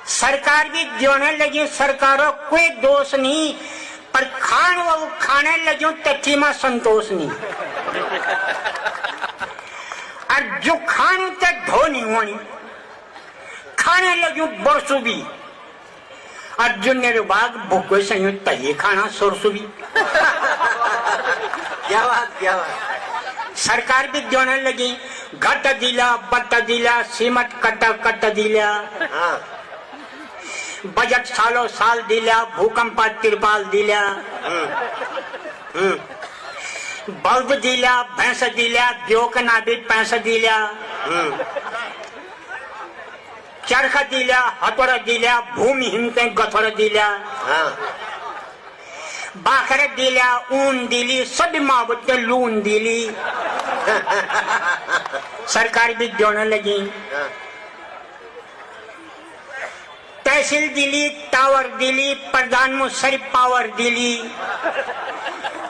सरकार भी देने लगी, सरकारों कोई दोष नहीं, पर खाने लगी तथ्य में संतोष नहीं। और जो खाने तक धो नहीं होनी, खाने लगी बरसों भी, अर्जुन ने बाग भूखे संयुक्त ये खाना सोरसु भी। क्या बात। सरकार भी देने लगी, घट दिला, बट दिला, सीमट कट दिला, बजट सालों साल दिला, भूकंप तिरपाल दिला, बल्ब दिला, भैंस दिला, ब्योक नाबी पैसा दिला, चरखा दिला, हथोड़ा दिला, भूमि हिमते गथोड़ा दिला, बाखरे दिला, ऊन दिली, सभी मावत लून दिली। सरकार भी देने लगी, तहसील दिली, टावर दिली, प्रधान मुशर्री पावर दिली,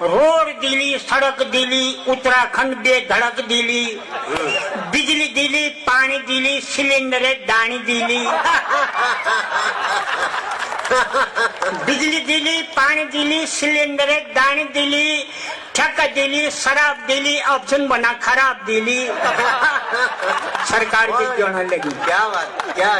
रोड दिली, सड़क दिली, उत्तराखंड बेधड़क दिली, बिजली दिली, पानी दिली, सिलेंडर दानी दिली। बिजली दिली, पानी दिली, सिलेंडर दानी दिली, ठक दिली, शराब दिली, ऑप्शन बना खराब दिली। सरकार भी देने लगी। क्या बात, क्या